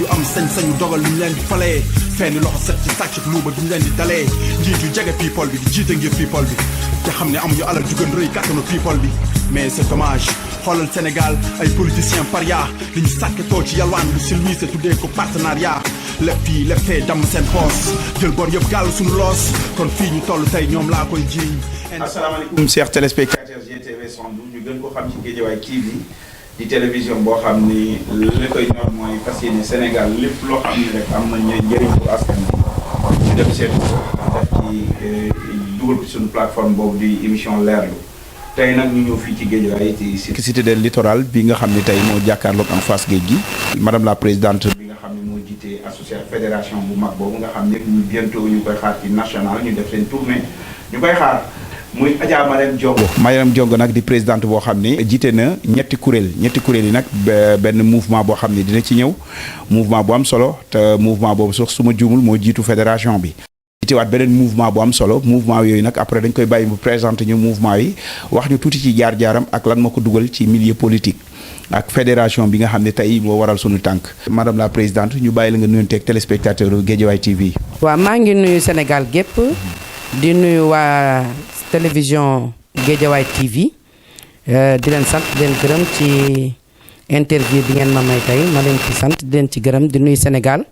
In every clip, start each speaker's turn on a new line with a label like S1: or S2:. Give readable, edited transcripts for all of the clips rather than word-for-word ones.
S1: yu am sañ-sañu dogal luñ leen di falee fenn loxo set ci sàcc ak luuba duñ leen di dalee njiit yu jege people bi di jiite ngir people bi te xam ne amuñu alal ju gën rëy kàttanu people bi mais c'est dommage xoolal Sénégal ay politiciens paria li ñu sàkketoo ci yalwaan lu silmise tuddee ko partenariat lépp fii lépp fee damm seen poos jël bor yëpp gàll suñu loos kon fii ñu toll tey ñoom laa koy jiiñ.
S2: asalaamaaleykum chers téléspectateurs GTV 112 ñu gën ko xam ci Guédiawaye TV di télévision boo xam ni li koy ñor mooy fas yéene Sénégal lépp loo xam ni rek am na njëriñ pour askan bi ñu def seet def ci dugal ko suñu plateforme boobu di émission leerlu tey nag ñu ñëw fii ci Guédiawaye ci cité del littoral bi nga xam ne tey moo jàkkaarloog en face géej gi madame la présidente bi nga xam ne moo jiite association fédération bu mag boobu nga xam ne ñu bientôt ñu koy xaar ci national ñu def seen tournée ñu koy xaar muy Adja Marème Diongo. Marème Diongo nag di présidente boo xam ne jiite na ñetti kuréel yi nag benn mouvement boo xam ne dina ci ñëw mouvement bu am solo te mouvement boobu sax su ma juumul moo jiitu fédération bi. jiitewaat beneen mouvement bu am solo mouvement yooyu nag après dañ koy bàyyi mu présenté ñu mouvement yi wax ñu tuuti ci jaar-jaaram ak lan moo ko dugal ci milieu politique ak fédération bi nga xam ne tey moo waral sunu tànk. madame la présidente ñu bàyyi la nga nuyonteeg téléspectateur Guédiawaye TV.
S3: waaw maa ngi nuyu Sénégal gépp di nuyu waa télévision Guédiawaye TV di leen sant di leen gërëm ci interview bi ngeen ma may tey ma leen ci sant di leen ci gërëm di nuyu Sénégal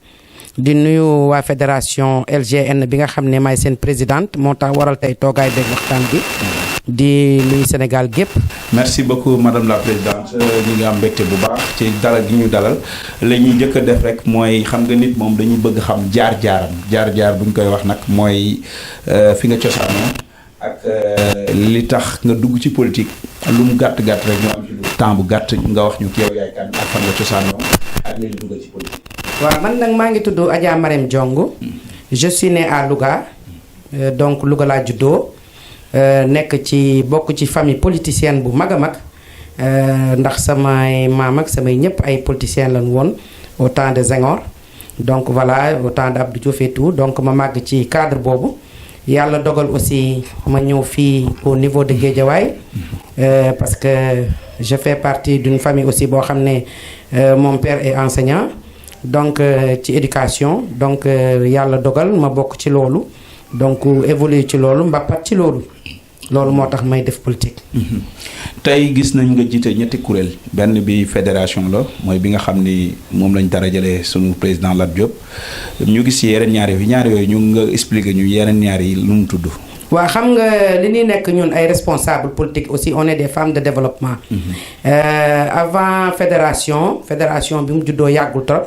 S3: di nuyu waa fédération LGN bi nga xam ne maay seen présidente moo tax waral tey toogaay beeg waxtaan bi di nuyu Sénégal gépp
S2: merci beaucoup madame la présidente ñu ngi am mbégte bu baax ci dalal gi ñu dalal la ñuy njëkk a def rek mooy xam nga nit moom dañuy bëgg xam jaar-jaar bu ñu koy wax nag mooy fi nga cosaanoo ak li tax nga dugg ci politique lu mu gàtt rek ñu am ci lu temps bu gàtt nga wax ñu ki yow yaay kan ak fan nga cosaanoo ak li dugg ci politique.
S3: waaw man nag maa ngi tudd Adja Marème Diongo je suis né à Louga donc Louga laa juddoo nekk ci bokk ci famille politicienne bu mag a mag ndax samay maam ak samay ñëpp ay politiciens lañ woon au temps de Senghor donc voilà au temps de Abdou Diouf et tout donc ma màgg ci cadre boobu. yàlla dogal aussi ma ñëw fii au niveau de Guédiawaye parce que je fais partie d'une famille aussi boo xam ne mon père est enseignant donc ci éducation donc yàlla dogal ma bokk ci loolu donc évoluer ci loolu mbappat ci loolu moo tax may def politique.
S2: tey gis nañ nga jiite ñetti kuréel benn bi fédération la mooy bi nga xam ni moom lañ dara jëlee sunu président Lat Diop ñu gis yeneen ñaar yooyu ñu nga expliquer ñu yeneen ñaar yi lu mu tudd.
S3: waaw xam nga li ñuy nekk ñun ay responsables politiques aussi on est des femmes de développement. Avant fédération bi mu juddoo yàggul trop.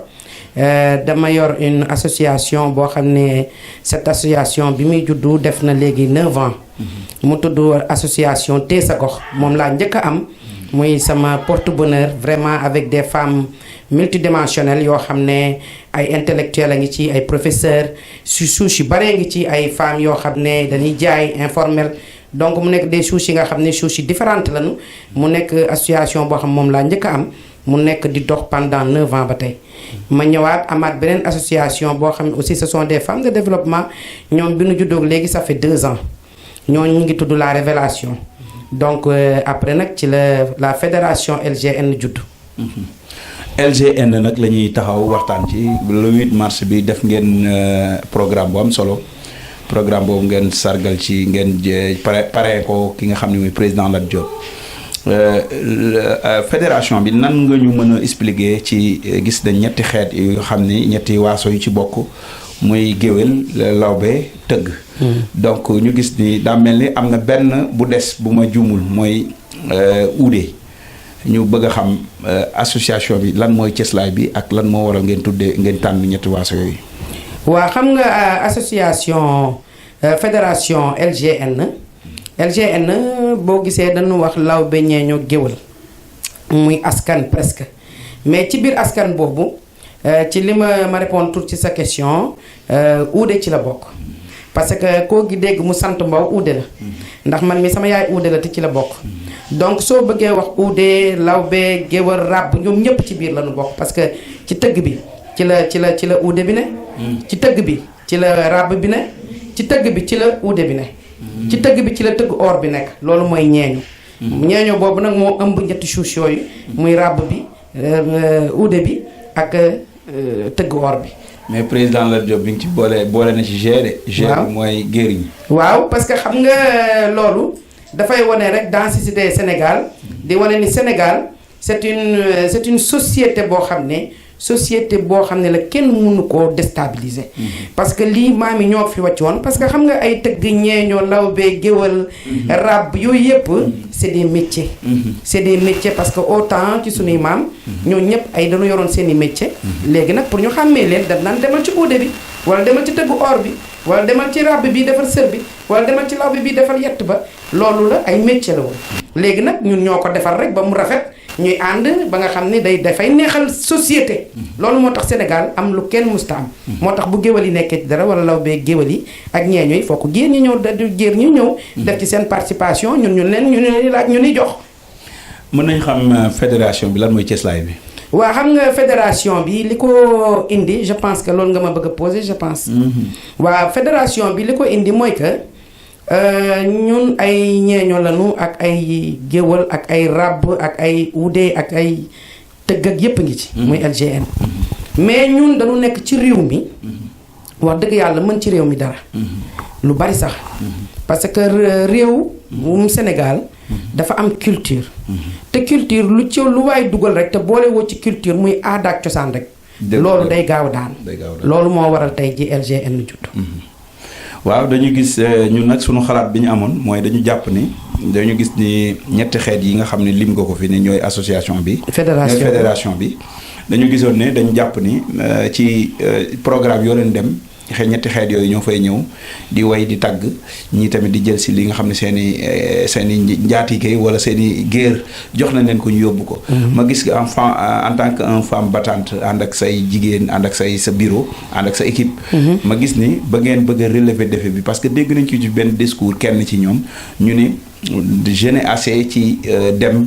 S3: dama yor une association boo xam ne cette association bi muy juddu def na léegi 9 ans. mu tudd association Tee Sa Gox moom laa njëkk a am. muy sama porte-bonheur vraiment avec des femmes multidimensionnelles yoo xam ne ay intellectuels a ngi ci ay professeurs su souche yu baree ngi ci ay femmes yoo xam ne dañuy jaay informel donc mu nekk des souches yi nga xam ne souches yi différentes lañu mu nekk association boo xam moom laa njëkk a am. mu nekk di dox pendant 9 ans ba tey ma ñëwaat amaat beneen association boo xam ne aussi ce sont des femmes de développement ñoom bi nu juddoog léegi ça fait 2 ans ñooñu ñu ngi tudd la révélation donc après nag ci la fédération LGN judd.
S2: LGN nag la ñuy taxaw waxtaan ci le 8 mars bi def ngeen programme bu am solo programme boobu ngeen sargal ci ngeen pare ko ki nga xam ne mooy président Lat Diop. fédération bi nan nga ñu mën a expliquer ci gis nañ ñetti xeet yu xam ni ñetti waaso yu ci bokk muy géwél lawbe tëgg. donc ñu gis ni daa mel ni am na benn bu des bu ma juumul mooy uude ñu bëgg a xam association bi lan mooy cëslaay bi ak lan moo waral ngeen tuddee ngeen tànn ñetti waaso yooyu.
S3: waa xam nga association fédération LGN boo gisee dañu wax lawbe ñeeñoo géwël muy askan presque mais ci biir askan boobu ci li ma répondre tout ci sa question uude ci la bokk parce que koo gi dégg mu sant Mbow uude la ndax man mi sama yaay uude la te ci la bokk donc soo bëggee wax uude lawbe géwël ràbb ñoom ñëpp ci biir lañu bokk parce que ci tëgg bi ci la uude bi ne ci tëgg bi ci la ràbb bi ne ci tëgg bi ci la uude bi ne ci tëgg bi ci la tëgg or bi nekk loolu mooy ñeeño boobu nag moo ëmb ñetti souche yooyu muy ràbb bi uude bi ak tëgg or bi.
S2: mais président Lat Diop bi nga ci boole na ci gérer.
S3: waaw
S2: mooy géeriñ.
S3: waaw parce que xam nga loolu dafay wane rek densité Sénégal di wane ni Sénégal c'est une société boo xam ne la kenn mënu koo déstabiliser. parce que lii maam yi ñoo fi wàccoon parce que xam nga ay tëgg ñeeñoo lawbe géwal rab yooyu yëpp c'est des métiers. c'est des métiers parce que autant ci sunuy maam ñooñu ñëpp ay dañu yoroon seen i métiers. léegi nag pour ñu xàmmee leen dañ naan demal ci uude bi wala demal ci tëggu or bi wala demal ci rab bi defar sër bi wala demal ci lawbe bi defar yett ba loolu la ay métiers la woon. léegi nag ñun ñoo ko defar rek ba mu rafet ñuy ànd ba nga xam ne dafay neexal société. loolu moo tax Sénégal am lu kenn musta am. moo tax bu géwal yi nekkee ci dara wala lawbe géwal yi ak ñeeño yi fokk géer ñi ñëw géer ñi ñëw. def ci seen participation ñun ñu leen laaj ñu ni jox.
S2: mën nañ xam fédération bi lan mooy cëslaay bi.
S3: waa xam nga fédération bi li ko indi je pense que loolu nga ma bëgg a poser je pense. waa fédération bi li ko indi mooy que ñun ay ñeeño lañu ak ay géwal ak ay rab ak ay uude ak ay tëgg ak yépp ngi ci. muy LGN. mais ñun dañu nekk ci réew mi. wax dëgg yàlla mën ci réew mi dara. lu bari sax. parce que réew mu Sénégal. dafa am culture. te culture lu waay dugal rek te boole woo ci culture muy aada ak cosaan rek. loolu day gaaw daan. loolu moo waral tey ji LGN judd.
S2: waaw dañu gis ñun nag sunu xalaat bi ñu amoon mooy dañu jàpp ni dañu gis ni ñetti xeet yi nga xam ne lim nga ko fi ne ñooy association bi. fédération bi. dañu gisoon ne dañu jàpp ni ci programme yoo leen dem ñetti xeet yooyu ñoo fay ñëw di way di tagg ñii tamit di jël si li nga xam ne seen i njaatige wala seen i géer jox nañ leen ko ñu yóbbu ko. ma gis en tant que un femme battante ànd ak say jigéen ànd ak sa bureau ànd ak sa équipe. ma gis ni ba ngeen bëgg a relever défi bi parce que dégg nañ ci benn discours kenn ci ñoom ñu ni je n'ai assez ci dem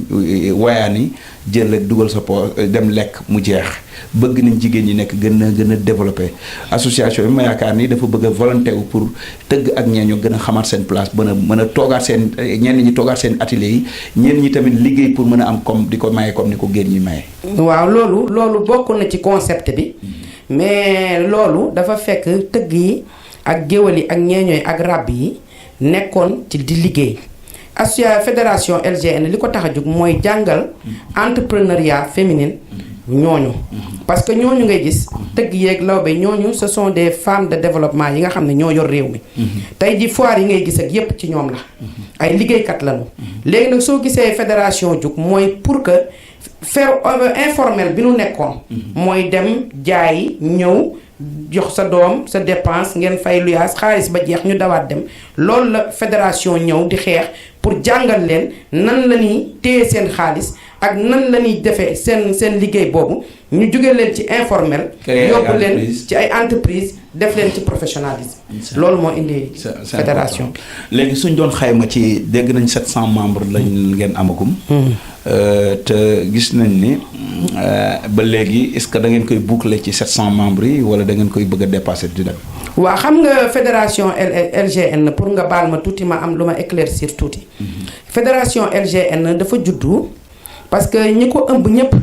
S2: wayaani jël rek dugal sa po dem lekk mu jeex bëgg nañ jigéen ñi nekk gën a développé association bi ma yaakaar ni dafa bëgg a volonté wu pour tëgg ak ñeeño gën a xamaat seen place mën a toogaat seen ñenn ñi toogaat seen atelier yi ñenn ñi tamit liggéey pour mën a am comme di ko maye comme ni ko génn ñi maye. waaw
S3: loolu bokk na ci concept bi mais loolu dafa fekk tëgg yi ak géwal yi ak ñeeño yi ak rab yi nekkoon ci di liggéey. fédération LGN li ko tax a jóg mooy jàngal entrepreneuriat féminin ñooñu parce que ñooñu ngay gis tëgg yeeg lawbe ñooñu ce sont des femmes de développement yi nga xam ne ñoo yor réew mi tey ji foire yi ngay gis ak yépp ci ñoom la ay liggéeykat lañu léegi nag soo gisee fédération jóg mooy pour que faire informel bi nu nekkoon mooy dem jaayi ñëw jox sa doom sa dépense ngeen fay luyaas xaalis ba jeex ñu dawaat dem loolu la fédération ñëw di xeex pour jàngal leen nan la ñuy téye seen xaalis ak nan la ñuy defee seen liggéey boobu ñu jóge leen ci informel yóbbu leen ci ay entreprise def leen ci professionnalisme loolu moo indi fédération bi
S2: léegi suñ doon xayma ci dégg nañ 700 membres lañ ngeen amagum te gis nañ ni ba léegi est-ce que da ngeen koy boucler ci 700 membres yi wala da ngeen koy bëgg a dépasser di dem
S3: waaw xam nga fédération LGN pour nga baal ma tuuti ma am lu ma éclaircir tuuti fédération LGN dafa juddu parce que ñi ko ëmb ñëpp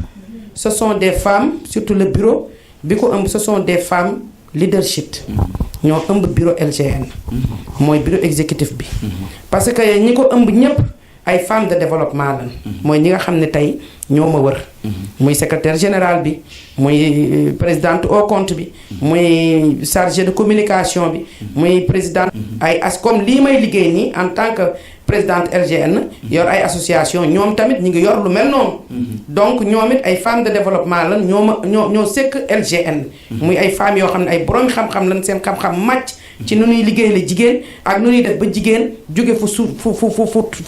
S3: ce sont des femmes surtout le bureau bi ko ëmb ce sont des femmes leadership ñoo ëmb bureau LGN mooy bureau exécutif bi parce que ñi ko ëmb ñëpp ay femmes de développement lañ mooy ñi nga xam ne tey ñoo ma wër muy secrétaire général bi muy présidente au compte bi muy chargé de communication bi muy présidente ay comme lii may liggéey nii en tant que présidente LGN yor ay association ñoom tamit ñi ngi yor lu mel noonu donc ñoom it ay femmes de développement lan ñoo sekk LGN muy ay femmes yoo xam ne ay borom xam-xam lan seen xam-xam màcc ci nu ñuy liggéey la jigéen ak nu ñuy def ba jigéen jóge fu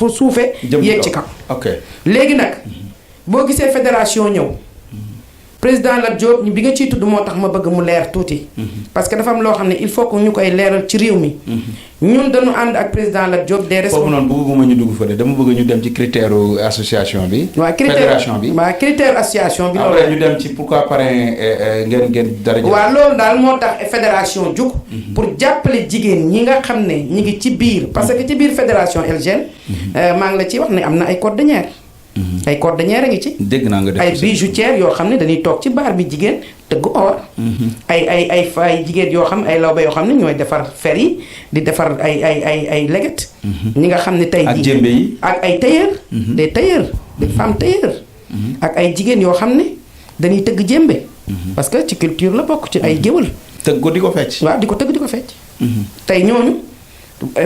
S3: suufe yéeg ci kaw léegi nag boo gisee fédération ñëw président Lat Diop bi nga ciy tudd moo tax ma bëgg mu leer tuuti parce que dafa am loo xam ne il faut que ñu koy leeral ci réew mi ñun dañu ànd ak président Lat Diop des
S2: foofu noonu bëgguma ñu dugg fa de dama bëgg ñu dem ci critère association bi fédération bi
S3: waaw critère association bi
S2: après ñu dem ci pourquoi parrain ngeen dara
S3: waaw loolu daal moo tax fédération jug pour jàppale jigéen ñi nga xam ne ñi ngi ci biir parce que ci biir fédération LGN maa ngi la ci wax ne am na ay cordonnières ay cordonnières a ngi ci
S2: dégg naa nga def
S3: ay bijoutières yoo xam ne dañuy toog ci baar bi jigéen tëgg or. ay jigéen yoo xam ay lawbe yoo xam ne ñooy defar fer yi di defar ay leget. ñi nga xam ne tey
S2: ak jémbe yi
S3: ak ay tailleur. des tailleurs des femmes tailleurs. ak ay jigéen yoo xam ne dañuy tëgg jémbe. parce que ci culture la bokk ci ay géwël.
S2: tëgg ko di ko fecc.
S3: waaw di ko tëgg di ko fecc. tey ñooñu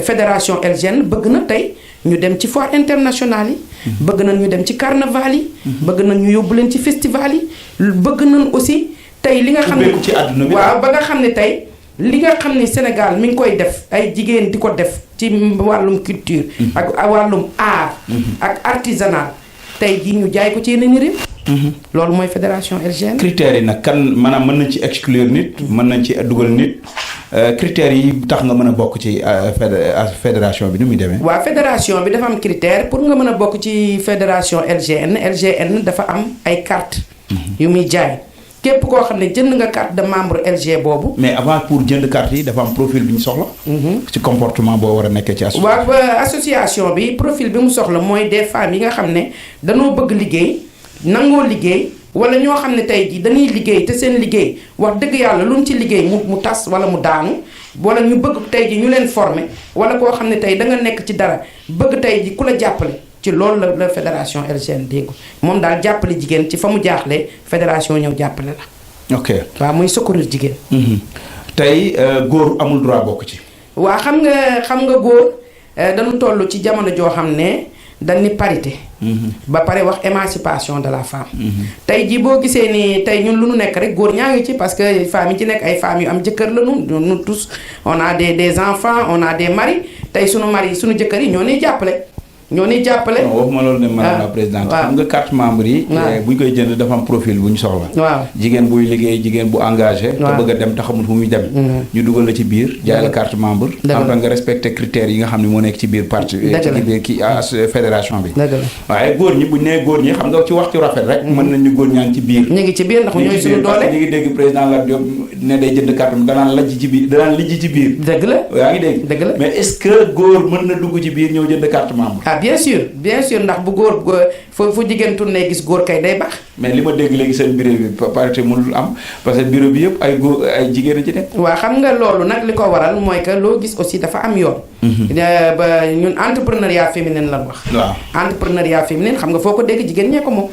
S3: fédération LGN bëgg na tey ñu dem ci foire internationale yi. bëgg nañ ñu dem ci carnaval yi. bëgg nañ ñu yóbbu leen ci festival yi. bëgg nañ aussi tey li nga xam ne
S2: ci àdduna bi
S3: waaw ba nga xam ne tey li nga xam ne Sénégal mi ngi koy def ay jigéen di ko def ci wàllum culture. ak wàllum art. ak artisanat tey jii ñu jaay ko ci yeneen réew. loolu mooy fédération LGN.
S2: critères yi nag kan maanaam mën nañ ci exclure nit. mën nañ ci dugal nit. critères yi tax nga mën a bokk ci fédération bi nu muy demee.
S3: waaw fédération bi dafa am critère pour nga mën a bokk ci fédération LGN dafa am ay carte yu muy jaay képp koo xam ne jënd nga carte de membre LG boobu.
S2: mais avant pour jënd carte yi dafa am profil bi ñu soxla. ci comportement boo war a nekkee ci association.
S3: waaw association bi profil bi mu soxla mooy des femmes yi nga xam ne danoo bëgg liggéey nangoo liggéey. wala ñoo xam ne tey jii dañuy liggéey te seen liggéey wax dëgg yàlla lu ñu ci liggéey mu tas wala mu daanu wala ñu bëgg tey jii ñu leen former wala koo xam ne tey da nga nekk ci dara bëgg tey jii ku la jàppale ci loolu la fédération LGN dégg moom daal jàppale jigéen ci fa mu jaaxlee fédération ñëw jàppale la.
S2: ok
S3: waaw muy secourir jigéen.
S2: tey góor amul droit bokk ci.
S3: waa xam nga góor dañu toll ci jamono joo xam ne dañ ni parité. ba pare wax émancipation de la femme. tey jii boo gisee ni tey ñun lu nu nekk rek góor ñaa ngi ci parce que femmes yi ci nekk ay femmes yu am jëkkër la nous tous on a des enfants on a des maris tey sunu mari sunu jëkkër yi ñoo ñuy jàppale. ñoo ñuy jàppale.
S2: non waxuma loolu ne madame la présidente. xam nga carte membre yi. bu ñu koy jënd dafa am profil bu ñu soxla.
S3: waaw
S2: jigéen buy liggéey jigéen bu engagé. te bëgg a dem te xamul fu muy dem. ñu dugal la ci biir jaay la carte membre. en tant nga respecté critères yi nga xam ne moo nekk ci biir parti. ci biir kii fédération bi. waaye góor ñi bu ñu nee góor ñi xam nga ci wax ci rafet rek. mën nañu góor ñaa ngi ci biir.
S3: ñu ngi ci biir ndax ñooy suñu doole.
S2: ñu ngi dégg président Lat Diop ne day jënd carte danaan lajj ci biir danaan lijji ci biir.
S3: dëgg la
S2: yaa ngi dégg.
S3: dëgg la
S2: mais est-ce que góor mën na dugg ci biir ñëw jënd carte membre.
S3: ah bien sûr bien sûr ndax bu góor fu jigéen tourné gis góor kay day baax.
S2: mais li ma dégg léegi seen bureau bi parité mënul am parce que bureau bi yëpp ay góor ay jigéen a ci nekk.
S3: waaw xam nga loolu nag li ko waral mooy que loo gis aussi dafa am yoon. ba ñun entrepreneuriat féminin lan wax.
S2: waaw
S3: entrepreneuriat féminin xam nga foo ko dégg jigéen ñee ko moom.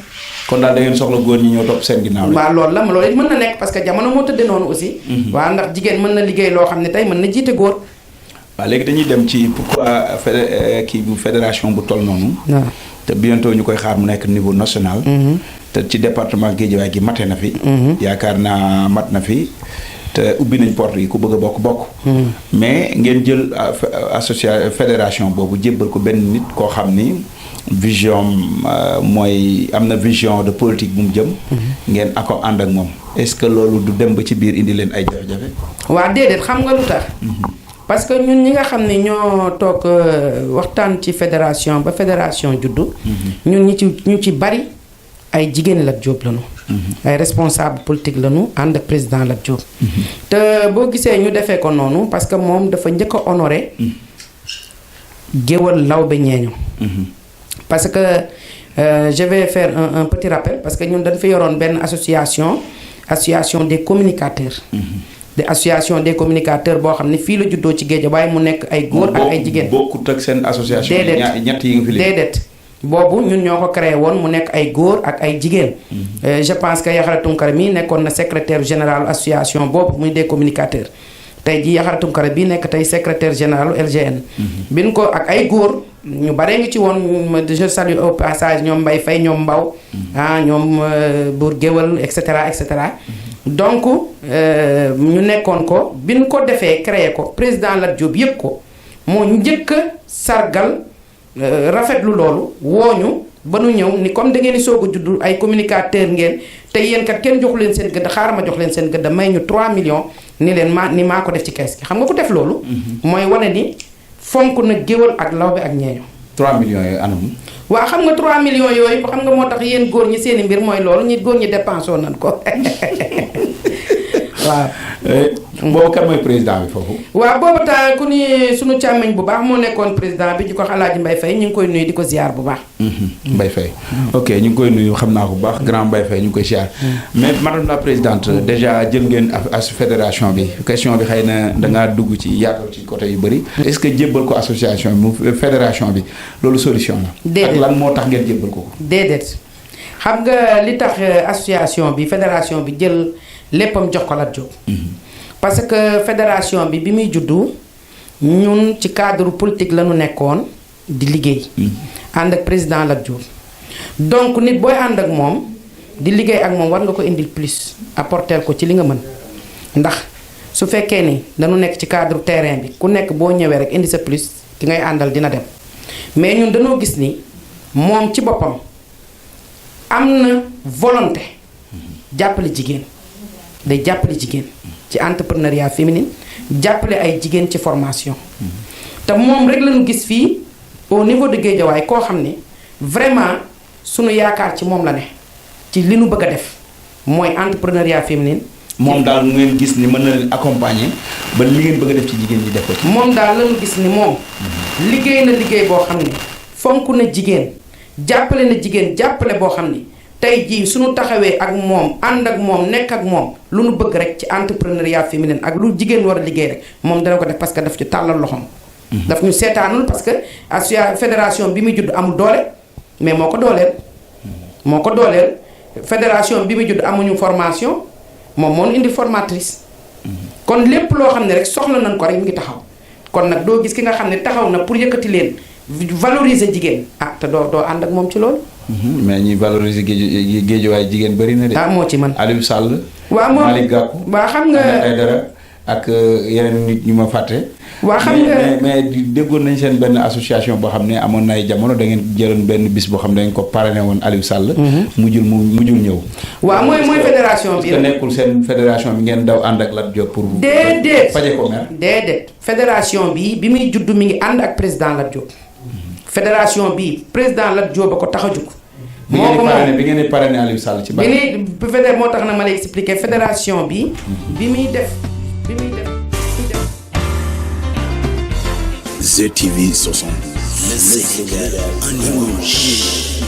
S2: kon daal da ngeen soxla góor ñi ñëw topp seen ginnaaw.
S3: waaw loolu la loolu it mën na nekk parce que jamono moo tëddee noonu aussi. waaw ndax jigéen mën na liggéey loo xam ne tey mën na jiite góor.
S2: waaw léegi dañuy dem ci pourquoi kii bu fédération bu toll noonu.
S3: waaw
S2: te bientôt ñu koy xaar mu nekk niveau national. te ci département Guédiawaye gi mate na fi. yaakaar naa mat na fi te ubbi nañ porte yi ku bëgg a bokk. mais ngeen jël fédération boobu jébbal ko benn nit koo xam ni vision mooy am na vision de politique bu mu jëm. ngeen ako ànd ak moom est-ce que loolu du dem ba ci biir indi leen ay jafe-jafe.
S3: waa déedéet xam nga lu tax. parce que ñun ñi nga xam ne ñoo toog waxtaan ci fédération ba fédération juddu. ñun ñu ci bari ay jigéen Lat Diop lañu. ay responsable politique lañu ànd ak président Lat Diop. te boo gisee ñu defee ko noonu parce que moom dafa njëkk a honoré géwël Lawbe Ñeeño. parce que je vais faire un petit rappel parce que ñun dañ fi yoroon benn association des communicateurs. de association des communicateurs boo xam ne fii la juddoo ci Guédiawaye mu nekk ay góor ak ay jigéen.
S2: bokkut ak seen association. ñett yi nga fi
S3: déedéet boobu ñun ñoo ko créé woon mu nekk ay góor ak ay jigéen. je pense que Yaxara Tunkara mi nekkoon na secrétaire général association boobu muy des communicateurs tey jii Yaxara Tunkara bi nekk tey secrétaire général LGN. bin ko ak ay góor ñu bare ngi ci woon je salue au passage ñoom Mbaye Faye ñoom Mbaw ñoom Bour Géwël et cetera et cetera. donc ñu nekkoon ko bi ñu ko defee créé ko président Lat Diop yëg ko moo njëkk a sargal rafetlu loolu wooñu ba nu ñëw ni comme da ngeen di soog a juddu ay communicateur ngeen te yéen kat kenn joxu leen seen gëdd xaaral ma jox leen seen gëdd may ñu 3 millions ni leen maa ko def ci kees gi xam nga ko def loolu. mooy wane ni fonk na géwël ak lawbe ak ñeeño.
S2: 3 millions yooyu anam.
S3: waaw xam nga 3 millions yooyu xam nga moo tax yéen góor ñi seeni mbir mooy loolu ñi góor ñi dépensé nañ ko waaw.
S2: boobu kan mooy président bi foofu.
S3: waaw boobu temps ku ni sunu càmmiñ bu baax moo nekkoon président bi di ko Alaaji Mbaye Faye ñu ngi koy nuyu di ko ziar bu baax.
S2: Mbaye Faye ok ñu ngi koy nuyu xam naa ko bu baax grand Mbaye Faye ñu ngi koy ziar. mais madame la présidente déjà jël ngeen as fédération bi question bi xëy na da ngaa dugg ci yaatal ci côté yu bëri. est-ce que jébbal ko association bi mu fédération bi loolu solution la.
S3: déedéet
S2: ak lan moo tax ngeen jébbal ko.
S3: déedéet xam nga li tax association bi fédération bi jël léppam jox ko Lat Diop. parce que fédération bi muy juddu ñun ci cadre politique la ñu nekkoon di liggéey. ànd ak président Lat Diop. donc nit booy ànd ak moom di liggéey ak moom war nga ko indil plus apporter ko ci li nga mën ndax su fekkee ni dañu nekk ci cadre terrain bi ku nekk boo ñëwee rek indi sa plus ki ngay àndal dina dem mais ñun dañoo gis ni moom ci boppam am na volonté jàppale jigéen day jàppale jigéen ci entrepreneuriat féminin jàppale ay jigéen ci formation te moom rek lañu gis fii au niveau de Guédiawaye koo xam ne vraiment sunu yaakaar ci moom la ne ci li nu bëgg a def mooy entrepreneuriat féminin.
S2: moom daal ngeen gis ni mën na leen accompagner ba li ngeen bëgg a def ci jigéen ñi def ko ci.
S3: moom daal lañu gis ni moom liggéey na liggéey boo xam ne fonk na jigéen jàppale na jigéen jàppale boo xam ni tey jii suñu taxawee ak moom ànd ak moom nekk ak moom lu nu bëgg rek ci entrepreneuriat féminin ak lu jigéen war a liggéey rek moom dana ko def parce que daf ci tàllal loxoom. daf ñu seetaanul parce que association fédération bi muy judd amul doole mais moo ko dooleel. moo ko dooleel fédération bi muy judd amuñu formation moom moo ñu indi formatrice. kon lépp loo xam ne rek soxla nañ ko rek mi ngi taxaw kon nag doo gis ki nga xam ne taxaw na pour yëkkati leen valoriser jigéen te doo ànd ak moom ci loolu.
S2: mais ñi valoriser Guédiawaye jigéen bëri na de.
S3: moo ci man
S2: Aliou Sall.
S3: waaw moom
S2: Malick Gakou.
S3: waaw xam nga
S2: Aïdara ak yeneen nit ñu ma fàtte.
S3: waa xam nga
S2: mais déggoon nañ seen benn association boo xam ne amoon na ay jamono da ngeen jëloon benn bis boo xam ne da ngeen ko parrainé woon Aliou Sall. mujjul ñëw.
S3: waaw mooy fédération bi.
S2: est-ce que nekkul seen fédération bi ngeen daw ànd ak Lat Diop pour.
S3: déedéet
S2: faje ko mer.
S3: déedéet fédération bi muy judd mi ngi ànd ak président Lat Diop. fédération bi président Lat Diop ba ko tax a jug. moo ko moom
S2: bi ngeen di parrainé Aliou Sall ci bari.
S3: moo tax na ma lay expliquer fédération bi. bi muy def.
S4: ZTV 72. Le Sénégal en image.